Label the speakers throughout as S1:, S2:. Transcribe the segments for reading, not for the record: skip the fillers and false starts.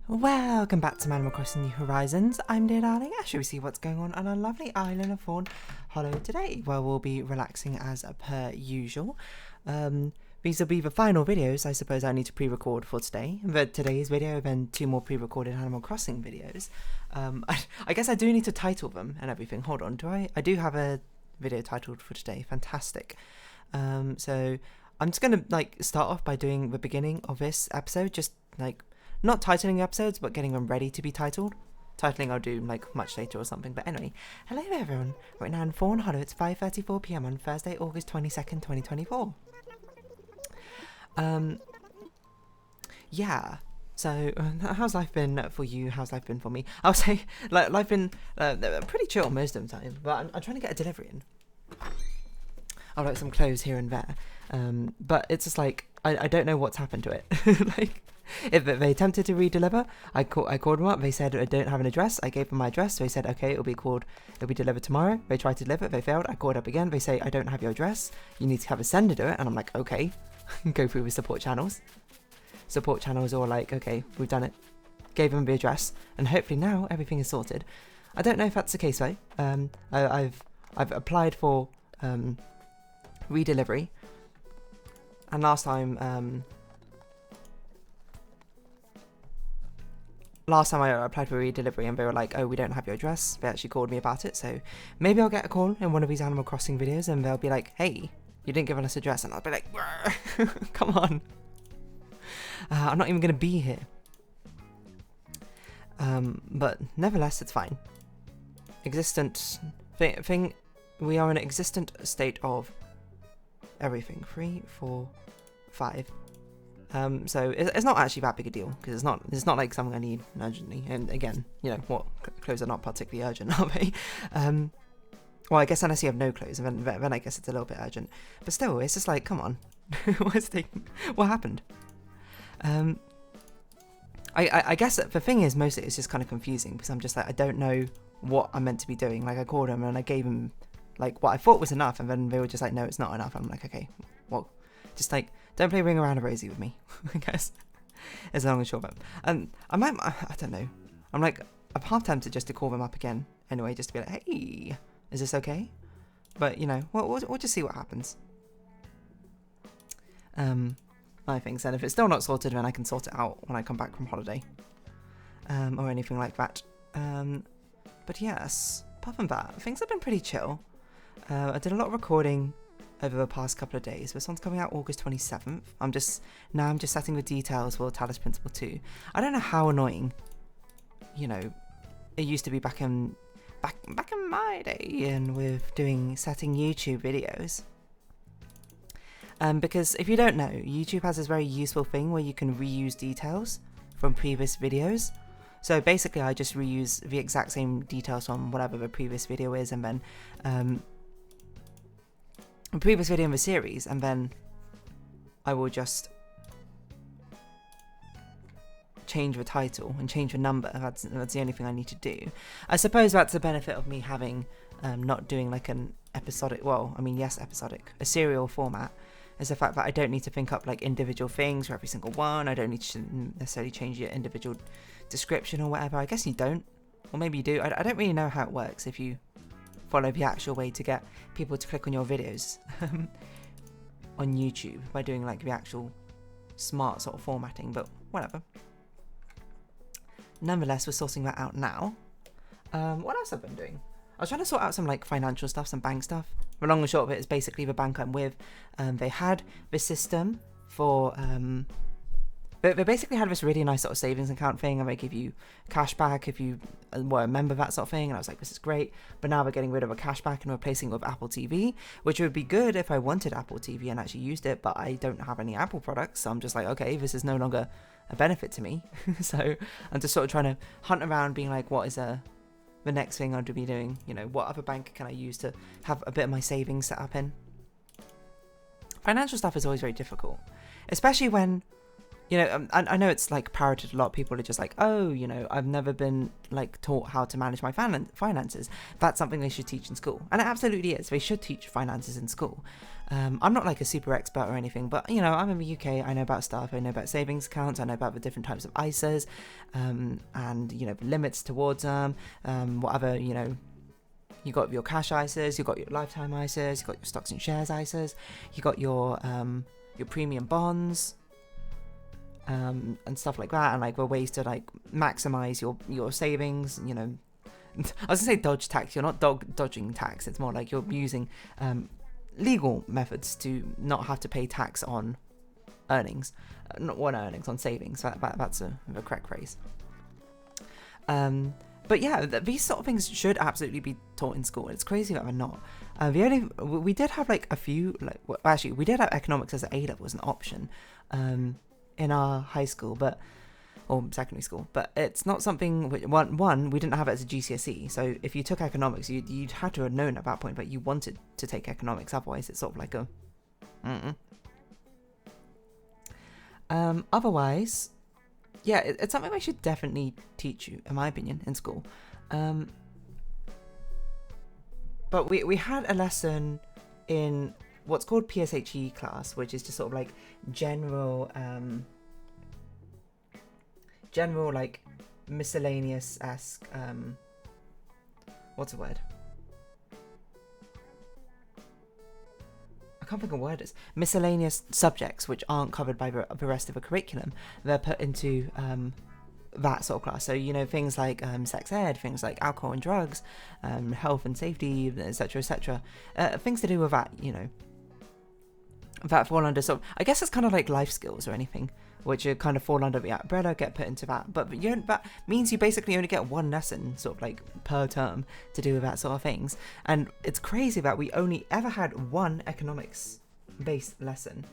S1: Welcome back to Animal Crossing New Horizons. I'm dear darling. I shall we see what's going on our lovely island of Fawnhallow today, where we'll be relaxing as per usual. These will be the final videos I suppose I need to pre-record for today. But today's video, then 2 more pre-recorded Animal Crossing videos. I guess I do need to title them and everything. Hold on, do I? I do have a video titled for today. Fantastic. So I'm just gonna start off by doing the beginning of this episode, just not titling episodes, but getting them ready to be titled. Titling I'll do much later or something. But anyway, hello everyone. Right now in Fawnhallow, it's 5:34 p.m. on Thursday, August 22nd, 2024. Yeah. So how's life been for you? How's life been for me? I'll say life been pretty chill most of the time. But I'm trying to get a delivery in. I'll some clothes here and there. But it's just I don't know what's happened to it. If they attempted to redeliver, I called them up. They said I don't have an address. I gave them my address. So they said, okay, it'll be delivered tomorrow. They tried to deliver it. They failed. I called up again. They say, I don't have your address. You need to have a sender do it. And I'm like, okay. Go through the support channels. Support channels are like, okay, we've done it. Gave them the address. And hopefully now everything is sorted. I don't know if that's the case though. I've applied for redelivery. And last time I applied for redelivery and they were like, oh, we don't have your address. They actually called me about it. So maybe I'll get a call in one of these Animal Crossing videos and they'll be like, hey, you didn't give us address. And I'll be like, come on. I'm not even going to be here. But nevertheless, it's fine. Existent thing. We are in an existent state of everything. 3, 4, 5. So it's not actually that big a deal because it's not like something I need urgently. And again, what clothes are not particularly urgent, are they? Well, I guess unless you have no clothes, then I guess it's a little bit urgent. But still, it's just come on, what happened? I guess the thing is, mostly it's just kind of confusing because I'm just I don't know what I'm meant to be doing. I called them and I gave them what I thought was enough, and then they were just no, it's not enough. I'm like, okay, well, just don't play ring around a rosy with me, I guess. Is long and short of it. I don't know. I'm half tempted just to call them up again anyway, just to be like, hey, is this okay? But we'll just see what happens. I think so. And if it's still not sorted, then I can sort it out when I come back from holiday, or anything like that. But yes, apart from that, things have been pretty chill. I did a lot of recording over the past couple of days. This one's coming out August 27th. I'm just setting the details for Talis Principle 2. I don't know how annoying, it used to be back in my day and with setting YouTube videos. Because if you don't know, YouTube has this very useful thing where you can reuse details from previous videos. So basically I just reuse the exact same details from whatever the previous video is, and then a previous video in the series, and then I will just change the title and change the number. That's the only thing I need to do. I suppose that's the benefit of me having not doing an episodic, episodic, a serial format, is the fact that I don't need to think up individual things for every single one. I don't need to necessarily change your individual description or whatever. I guess you don't, or maybe you do. I don't really know how it works if you follow the actual way to get people to click on your videos on YouTube by doing the actual smart sort of formatting, but whatever. Nonetheless, we're sorting that out now. What else have I been doing? I was trying to sort out some financial stuff, some bank stuff. The long and short of it is basically the bank I'm with. They had this system for they basically had this really nice sort of savings account thing, and they give you cash back if you were a member, that sort of thing. And I was like, this is great. But now we're getting rid of a cash back and replacing it with Apple TV, which would be good if I wanted Apple TV and actually used it, but I don't have any Apple products. So I'm just like, okay, this is no longer a benefit to me. So I'm just sort of trying to hunt around being what is the next thing I'd be doing? What other bank can I use to have a bit of my savings set up in? Financial stuff is always very difficult, especially when you know, I know it's like parroted a lot. People are just like, oh, you know, I've never been like taught how to manage my finances. That's something they should teach in school, and it absolutely is. They should teach finances in school. I'm not like a super expert or anything, but you know, I'm in the UK. I know about stuff. I know about savings accounts. I know about the different types of ISAs, and you know, the limits towards them. Whatever, you know. You got your cash ISAs, you got your lifetime ISAs, you got your stocks and shares ISAs, you got your premium bonds, and stuff like that, and like the ways to like maximize your savings. You know, I was gonna say dodge tax. You're not dodging tax. It's more like you're using legal methods to not have to pay tax on earnings, not on earnings, on savings. That's the correct phrase. But yeah, these sort of things should absolutely be taught in school. It's crazy that they're not. We did have like a few, like, well, actually, we did have economics as an A-level as an option in our high school, or secondary school. But it's not something, one, we didn't have it as a GCSE. So if you took economics, you'd had to have known at that point that you wanted to take economics. Otherwise, it's sort of like a, otherwise, yeah, it's something I should definitely teach you, in my opinion, in school. But we had a lesson in what's called PSHE class, which is just sort of like general like miscellaneous-esque, what's the word? I can't think of what word it is. Miscellaneous subjects which aren't covered by the rest of the curriculum. They're put into that sort of class. So, you know, things like sex ed, things like alcohol and drugs, health and safety, etc., etc. Things to do with that, you know, that fall under sort of, I guess it's kind of like life skills or anything, which kind of fall under the umbrella, get put into that. But that means you basically only get one lesson, sort of like per term, to do with that sort of things. And it's crazy that we only ever had one economics-based lesson,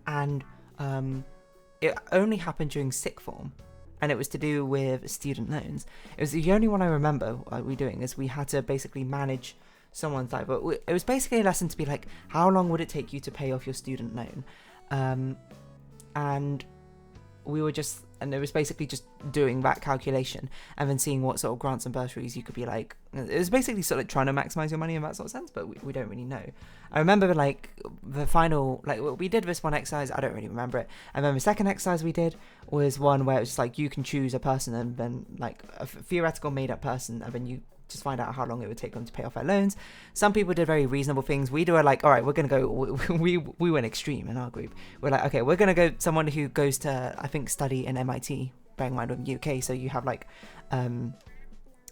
S1: and it only happened during sixth form, and it was to do with student loans. It was the only one I remember we doing, is we had to basically manage someone's life. But it was basically a lesson to be like, how long would it take you to pay off your student loan? And we were just, and it was basically just doing that calculation and then seeing what sort of grants and bursaries you could be like. It was basically sort of like trying to maximize your money in that sort of sense, but we don't really know. I remember like the final, like we did this one exercise, I don't really remember it. And then the second exercise we did was one where it was like you can choose a person and then like a theoretical made up person, and then you just find out how long it would take them to pay off their loans. Some people did very reasonable things. We do like, all right, we're going to go, we went extreme in our group. We're like, okay, we're going to go someone who goes to, I think, study in MIT, bearing in mind with the UK. So you have like,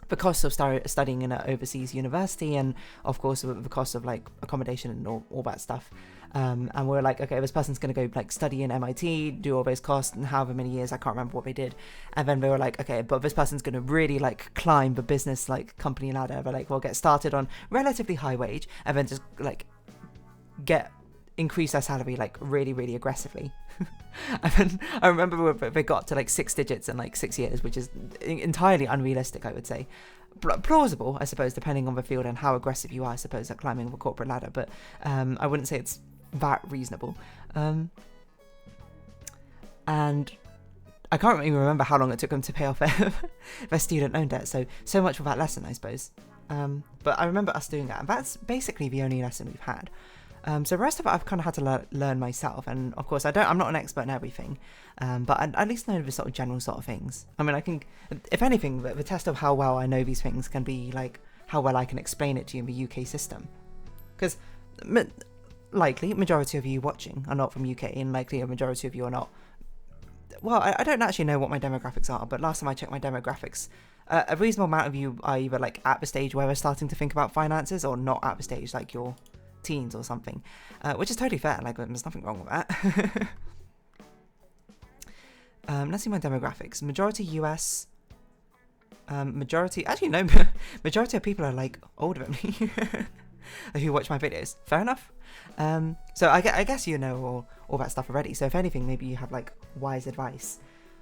S1: the cost of studying in an overseas university, and of course the cost of like accommodation and all that stuff. And we're like, okay, this person's going to go like study in MIT, do all those costs, and however many years, I can't remember what they did. And then they were like, okay, but this person's going to really like climb the business like company ladder. They're like, we'll get started on relatively high wage and then just like increase their salary like really, really aggressively. And then I remember they got to like 6 digits in like 6 years, which is entirely unrealistic, I would say. Plausible, I suppose, depending on the field and how aggressive you are, I suppose, at climbing the corporate ladder. But I wouldn't say it's that reasonable. And I can't even remember how long it took them to pay off their student loan debt. So much for that lesson, I suppose. But I remember us doing that, and that's basically the only lesson we've had. So the rest of it I've kind of had to learn myself, and of course I'm not an expert in everything, but I at least know the sort of general sort of things. I mean, I can, if anything, the test of how well I know these things can be like how well I can explain it to you in the UK system, because likely majority of you watching are not from UK, and likely a majority of you are not. Well, I don't actually know what my demographics are, but last time I checked my demographics, a reasonable amount of you are either like at the stage where we're starting to think about finances, or not at the stage, like you're teens or something, which is totally fair. Like, there's nothing wrong with that. Let's see my demographics. Majority US. Majority of people are like older than me who watch my videos. Fair enough. So I guess you know all that stuff already. So if anything, maybe you have like wise advice.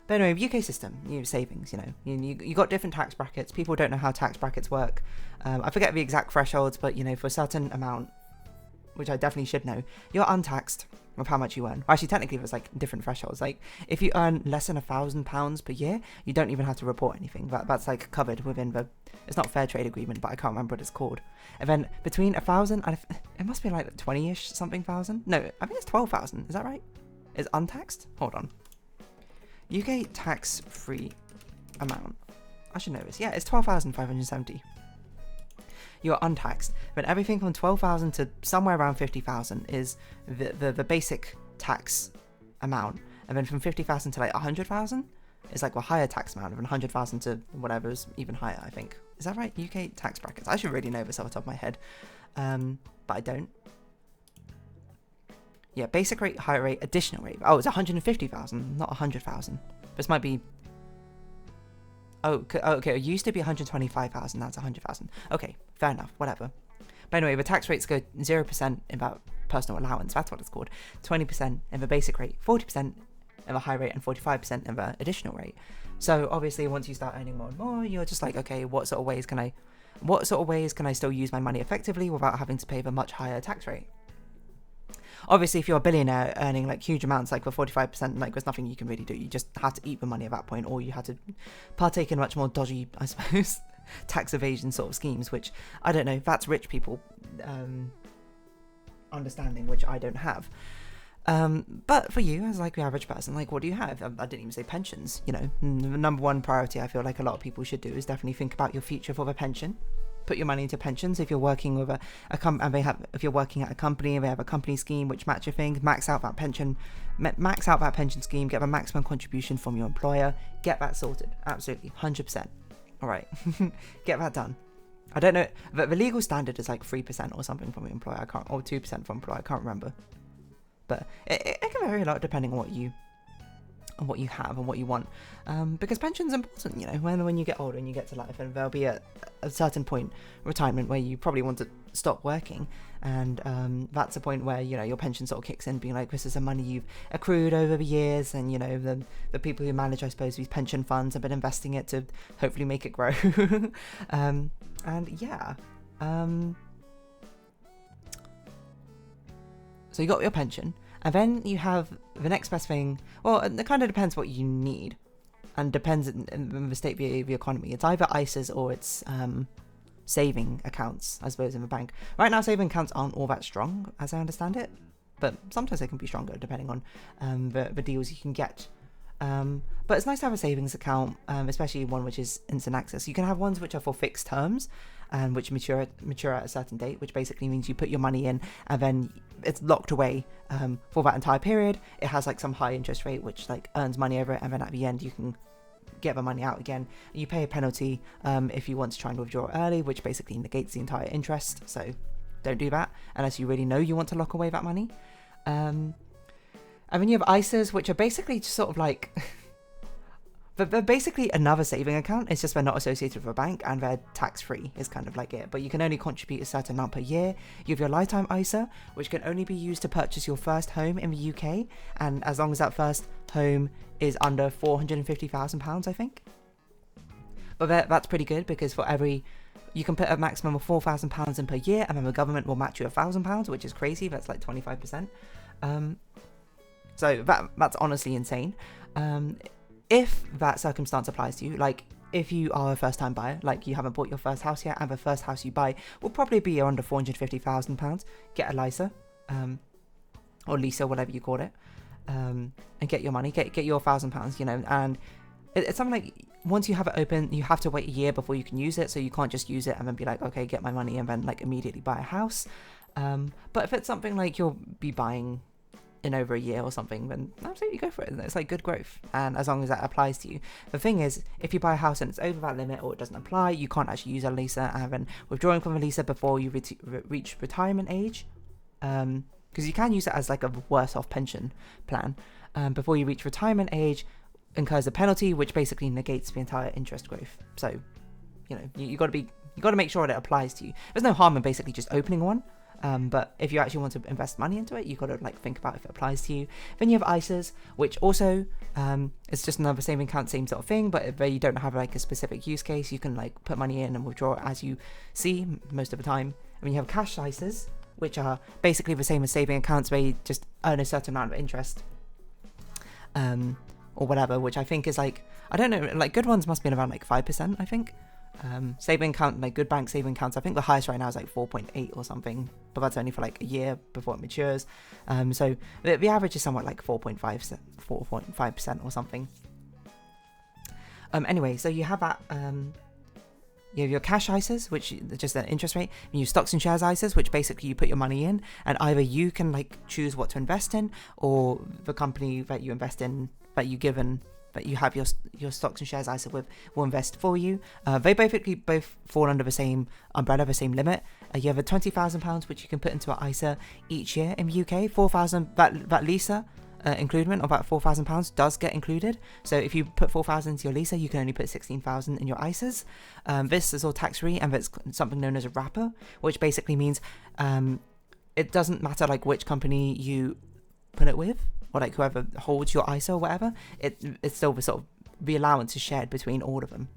S1: But anyway, UK system, savings, you got different tax brackets. People don't know how tax brackets work. I forget the exact thresholds, but for a certain amount, which I definitely should know, you're untaxed. of how much you earn. Actually, technically, there's like different thresholds. Like if you earn less than £1,000 per year, you don't even have to report anything. That's like covered within the, it's not fair trade agreement, but I can't remember what it's called. And then between 1,000 and it must be like 20-ish something thousand. No, I think it's 12,000. Is that right? Is untaxed? Hold on. UK tax-free amount. I should know this. Yeah, it's 12,570. You're untaxed, but everything from 12,000 to somewhere around 50,000 is the basic tax amount, and then from 50,000 to like 100,000 is like a higher tax amount, and 100,000 to whatever is even higher. I think, is that right? UK tax brackets. I should really know this off the top of my head, but I don't. Yeah, basic rate, higher rate, additional rate. Oh, it's 150,000, not 100,000. This might be. Oh, okay. It used to be 125,000. That's 100,000. Okay, fair enough. Whatever. But anyway, the tax rates go 0% in that personal allowance. That's what it's called. 20% in the basic rate, 40% in the high rate, and 45% in the additional rate. So obviously, once you start earning more and more, you're just like, okay, what sort of ways can I still use my money effectively without having to pay the much higher tax rate? Obviously, if you're a billionaire earning like huge amounts, like for 45%, like there's nothing you can really do. You just had to eat the money at that point, or you had to partake in much more dodgy, I suppose, tax evasion sort of schemes, which I don't know. That's rich people understanding, which I don't have. But for you, as like the average person, like what do you have? I didn't even say pensions. You know, the number one priority I feel like a lot of people should do is definitely think about your future for the pension. Put your money into pensions. If you're working with if you're working at a company and they have a company scheme which match your thing, max out that pension scheme, get the maximum contribution from your employer, get that sorted. Absolutely, 100%. All right, get that done. I don't know, but the legal standard is like 3% or something from your employer. Or 2% from employer. I can't remember, but it can vary a lot depending on what you have and what you want, because pension's important. You know, when you get older and you get to life, and there'll be a certain point, retirement, where you probably want to stop working, and that's a point where, you know, your pension sort of kicks in, being like, this is the money you've accrued over the years, and you know, the people who manage, I suppose, these pension funds have been investing it to hopefully make it grow. And yeah, so you got your pension. And then you have the next best thing. Well, it kind of depends what you need, and depends in the state of the economy. It's either ISAs or it's saving accounts, I suppose, in the bank. Right now, saving accounts aren't all that strong, as I understand it, but sometimes they can be stronger depending on the deals you can get. But it's nice to have a savings account, especially one which is instant access. You can have ones which are for fixed terms, and which mature at a certain date, which basically means you put your money in and then it's locked away for that entire period. It has like some high interest rate which like earns money over it, and then at the end you can get the money out again. And you pay a penalty if you want to try and withdraw early, which basically negates the entire interest. So don't do that unless you really know you want to lock away that money. And then you have ISAs, which are basically just sort of like they're basically another saving account. It's just they're not associated with a bank and they're tax-free is kind of like it. But you can only contribute a certain amount per year. You have your lifetime ISA, which can only be used to purchase your first home in the UK. And as long as that first home is under £450,000, I think. But that's pretty good, because for you can put a maximum of £4,000 in per year, and then the government will match you £1,000, which is crazy. That's like 25%. So that's honestly insane. If that circumstance applies to you, like if you are a first-time buyer, like you haven't bought your first house yet, and the first house you buy will probably be under £450,000, get a LISA, or LISA, whatever you call it, and get your money, get your £1,000, you know. And it's something like, once you have it open, you have to wait a year before you can use it, so you can't just use it and then be like, okay, get my money, and then like immediately buy a house. But if it's something like you'll be buying in over a year or something, then absolutely go for it. It's like good growth, and as long as that applies to you. The thing is, if you buy a house and it's over that limit or it doesn't apply, you can't actually use a LISA, and then withdrawing from a LISA before you reach retirement age, because you can use it as like a worse off pension plan, before you reach retirement age, incurs a penalty which basically negates the entire interest growth. So, you know, you got to make sure that it applies to you. There's no harm in basically just opening one. But if you actually want to invest money into it, you've got to like think about if it applies to you. Then you have ISAs, which also it's just another saving account, same sort of thing, but if you don't have like a specific use case, you can like put money in and withdraw it as you see most of the time. And then you have cash ISAs, which are basically the same as saving accounts where you just earn a certain amount of interest, or whatever, which I think is like, I don't know, like good ones must be around like 5%, I think. Saving account, like good bank saving accounts, I think the highest right now is like 4.8 or something, but that's only for like a year before it matures. So the average is somewhat like 4.5% or something. Anyway, so you have that, you have your cash ISAs, which is just an interest rate. You use stocks and shares ISAs, which basically you put your money in, and either you can like choose what to invest in, or the company that you invest in, that you have your stocks and shares ISA with, will invest for you. They basically both fall under the same umbrella, the same limit. You have a £20,000 which you can put into an ISA each year in the UK. 4,000 that LISA inclusion of about £4,000 does get included. So if you put 4,000 into your LISA, you can only put 16,000 in your ISAs. This is all tax-free, and there's something known as a wrapper, which basically means it doesn't matter like which company you put it with, or like whoever holds your ISA or whatever. It's still the allowance is shared between all of them,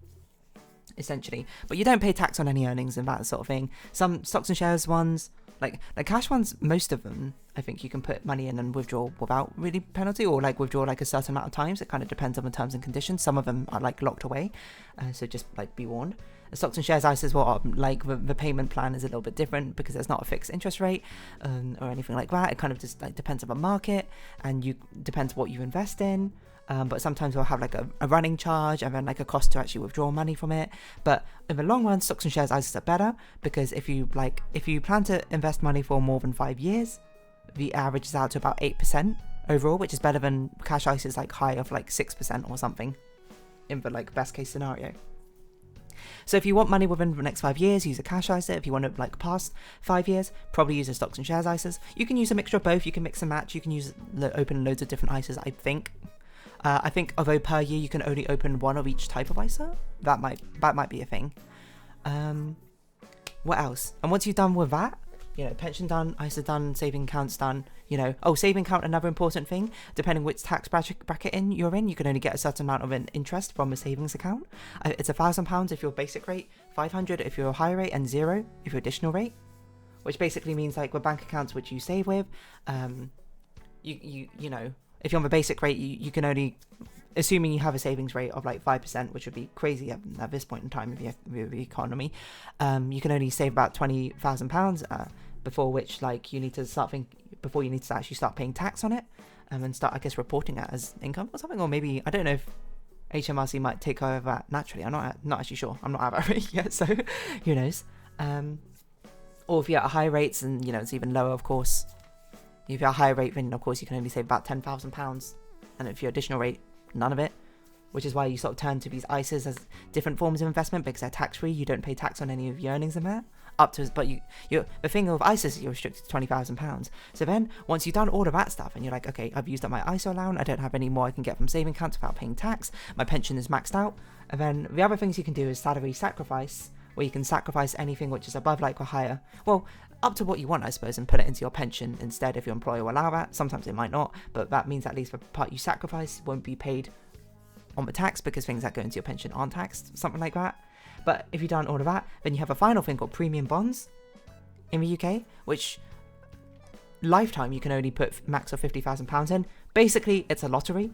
S1: essentially. But you don't pay tax on any earnings and that sort of thing. Some stocks and shares ones, like cash ones, most of them, I think you can put money in and withdraw without really penalty, or like withdraw like a certain amount of times. It kind of depends on the terms and conditions. Some of them are like locked away, so just like be warned. The stocks and shares ISAs, well, like the payment plan is a little bit different because there's not a fixed interest rate or anything like that. It kind of just like depends on the market, and depends what you invest in. But sometimes we'll have like a running charge and then like a cost to actually withdraw money from it. But in the long run, stocks and shares ISAs are better, because if you plan to invest money for more than 5 years, the average is out to about 8% overall, which is better than cash ISAs like high of like 6% or something in the like best case scenario. So if you want money within the next 5 years, use a cash ISA. If you want it like past 5 years, probably use a stocks and shares ISAs. You can use a mixture of both. You can mix and match. You can open loads of different ISAs, I think. I think although per year you can only open one of each type of ISA, that might be a thing. What else? And once you've done with that, pension done, ISA done, saving accounts done, saving account, another important thing, depending which tax bracket you're in, you can only get a certain amount of an interest from a savings account. It's £1,000 if you're basic rate, 500 if you're a high rate, and 0 if you're additional rate, which basically means like with bank accounts which you save with, if you're on the basic rate, you can only, assuming you have a savings rate of like 5%, which would be crazy at this point in time of the economy, you can only save about £20,000, before which like you need to actually start paying tax on it, and start, I guess, reporting it as income or something. Or maybe, I don't know if HMRC might take over that naturally. I'm not actually sure. I'm not at that rate yet, so who knows. Or if you're at higher rates, and it's even lower, of course. If you're at a higher rate, then of course you can only save about £10,000, and if you're additional rate, none of it. Which is why you sort of turn to these ISAs as different forms of investment, because they're tax free. You don't pay tax on any of your earnings in there. But the thing of ISAs is you're restricted to £20,000. So then once you've done all of that stuff and you're like, okay, I've used up my ISA allowance, I don't have any more I can get from saving accounts without paying tax, my pension is maxed out, and then the other things you can do is salary sacrifice, where you can sacrifice anything which is above like or higher, well, up to what you want, I suppose, and put it into your pension instead if your employer will allow that. Sometimes it might not, but that means at least the part you sacrifice won't be paid on the tax, because things that go into your pension aren't taxed, something like that. But if you've done all of that, then you have a final thing called premium bonds in the UK, which lifetime you can only put max of £50,000 in. Basically, it's a lottery.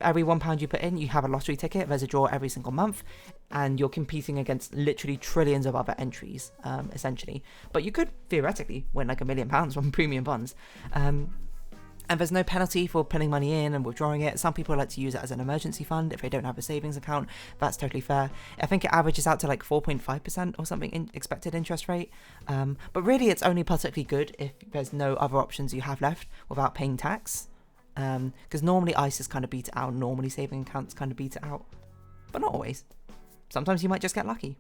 S1: Every £1 you put in, you have a lottery ticket. There's a draw every single month, and you're competing against literally trillions of other entries, essentially. But you could theoretically win like £1 million from premium bonds. And there's no penalty for putting money in and withdrawing it. Some people like to use it as an emergency fund if they don't have a savings account. That's totally fair. I think it averages out to like 4.5% or something in expected interest rate. But really, it's only particularly good if there's no other options you have left without paying tax. Because normally ISAs kind of beat it out. Normally saving accounts kind of beat it out. But not always. Sometimes you might just get lucky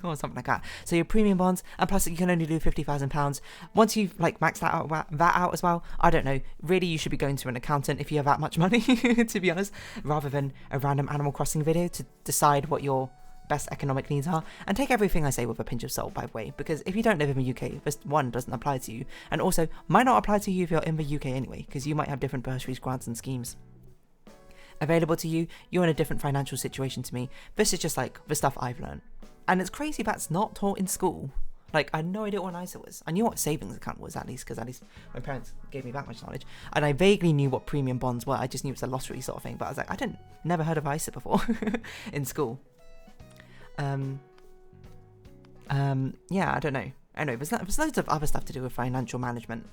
S1: or something like that. So your premium bonds, and plus you can only do £50,000. Once you've like maxed that out as well, I don't know, really you should be going to an accountant if you have that much money, to be honest, rather than a random Animal Crossing video to decide what your best economic needs are. And take everything I say with a pinch of salt, by the way, because if you don't live in the UK, this one doesn't apply to you, and also might not apply to you if you're in the UK anyway, because you might have different bursaries, grants and schemes available to you. You're in a different financial situation to me. This is just like the stuff I've learned, and it's crazy that's not taught in school. Like, I had no idea what an ISA was. I knew what a savings account was, at least, because at least my parents gave me that much knowledge. And I vaguely knew what premium bonds were. I just knew it was a lottery sort of thing. But I was like, never heard of ISA before in school. Yeah, I don't know. Anyway, there's loads of other stuff to do with financial management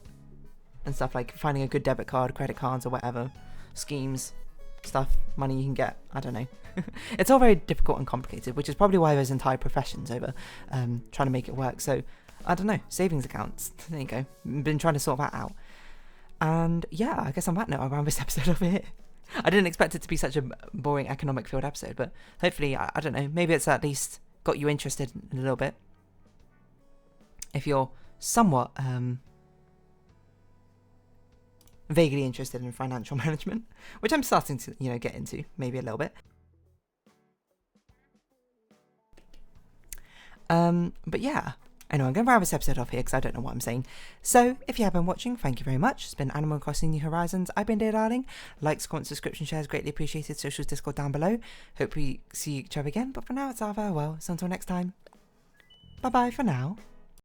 S1: and stuff, like finding a good debit card, credit cards, or whatever, schemes, stuff, money you can get. I don't know. It's all very difficult and complicated, which is probably why there's entire professions over trying to make it work. So I don't know, savings accounts. There you go. Been trying to sort that out. And yeah, I guess on that note, I'll round this episode off here. I didn't expect it to be such a boring economic field episode, but hopefully, I don't know, maybe it's at least got you interested in a little bit. If you're somewhat vaguely interested in financial management, which I'm starting to, get into, maybe a little bit. But yeah, anyway, I'm going to wrap this episode off here because I don't know what I'm saying. So, if you have been watching, thank you very much. It's been Animal Crossing New Horizons. I've been Dear Darling. Likes, comments, subscription, shares, greatly appreciated. Socials, Discord down below. Hope we see each other again. But for now, it's our farewell. So until next time, bye-bye for now.